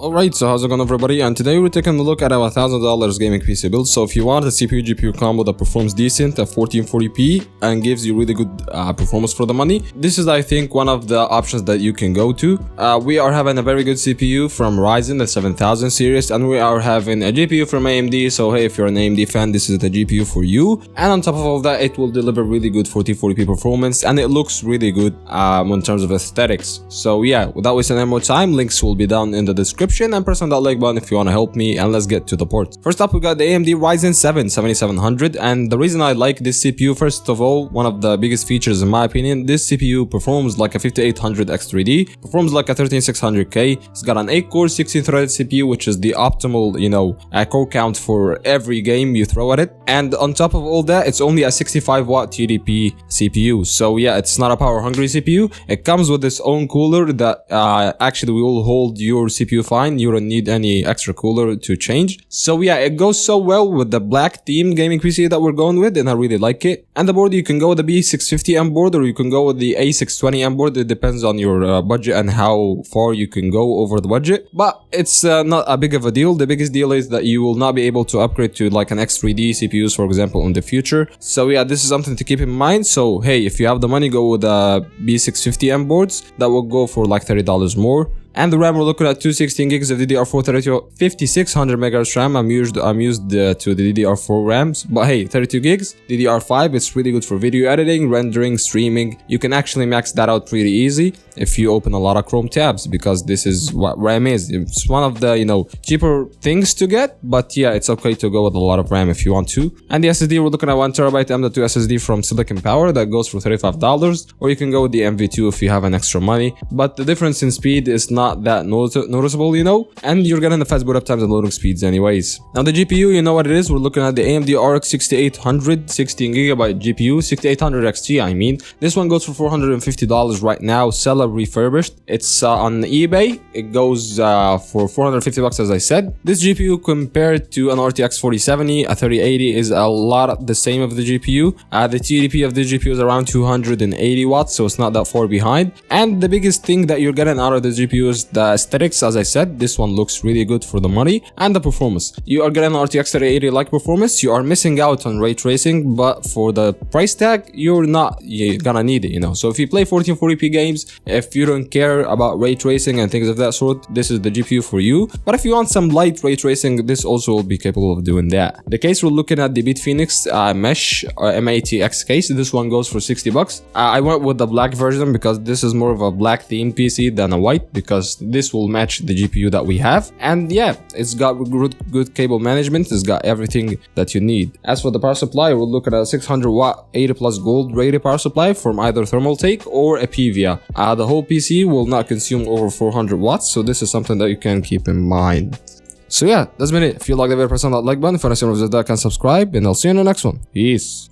Alright, so how's it going everybody, and today we're taking a look at a $1,000 gaming PC build. So if you want a CPU GPU combo that performs decent at 1440p and gives you really good performance for the money, this is I think one of the options that you can go to. We are having a very good CPU from Ryzen, the 7000 series, and we are having a GPU from AMD. So hey, if you're an AMD fan, this is the GPU for you. And on top of all that, it will deliver really good 1440p performance, and it looks really good in terms of aesthetics. So yeah, without wasting any more time, links will be down in the description, and press on that like button if you want to help me, and let's get to the port. First up, we got the AMD Ryzen 7 7700, and the reason I like this CPU, first of all, one of the biggest features in my opinion, this CPU performs like a 5800 X3D, performs like a 13600K. It's got an 8-core 16-threaded CPU, which is the optimal, core count for every game you throw at it. And on top of all that, it's only a 65-watt TDP CPU. So yeah, it's not a power-hungry CPU. It comes with its own cooler that actually will hold your CPU fine. You don't need any extra cooler to change. So yeah, it goes so well with the black themed gaming PC that we're going with, and I really like it. And the board, you can go with the B650M board, or you can go with the A620M board. It depends on your budget and how far you can go over the budget. But it's not a big of a deal. The biggest deal is that you will not be able to upgrade to like an X3D CPUs, for example, in the future. So yeah, this is something to keep in mind. So hey, if you have the money, go with the B650M boards. That will go for like $30 more. And the RAM, we're looking at 216 gigs of DDR4 5600 MHz RAM. I'm used to the DDR4 RAMs, but hey, 32 gigs DDR5. It's really good for video editing, rendering, streaming. You can actually max that out pretty easy if you open a lot of Chrome tabs, because this is what RAM is. It's one of the cheaper things to get, but yeah, it's okay to go with a lot of RAM if you want to. And the SSD, we're looking at 1TB M.2 SSD from Silicon Power that goes for $35, or you can go with the MV2 if you have an extra money. But the difference in speed is not that noticeable, and you're getting the fast boot up times and loading speeds anyways. Now the GPU, you know what it is. We're looking at the AMD RX 6800 16GB GPU, 6800 XT I mean. This one goes for $450 right now, seller refurbished. It's on eBay. It goes for $450 as I said. This GPU compared to an RTX 4070, a 3080 is a lot the same of the GPU. The TDP of the GPU is around 280 watts, so it's not that far behind. And the biggest thing that you're getting out of the GPU is the aesthetics. As I said, this one looks really good for the money, and the performance. You are getting RTX 3080 like performance. You are missing out on ray tracing, but for the price tag, you're gonna need it, So if you play 1440p games, if you don't care about ray tracing and things of that sort, this is the GPU for you. But if you want some light ray tracing, this also will be capable of doing that. The case, we're looking at the BitPhoenix Mesh M80X case. This one goes for $60. I went with the black version because this is more of a black themed PC than a white, because this will match the GPU that we have. And yeah, it's got good cable management. It's got everything that you need. As for the power supply, we're looking at a 600-watt 80 plus gold rated power supply from either Thermaltake or a PVIA. The whole PC will not consume over 400 watts, so this is something that you can keep in mind. So yeah, that's been it. If you like the video, press on that like button. If you want to see more videos, subscribe, and I'll see you in the next one. Peace.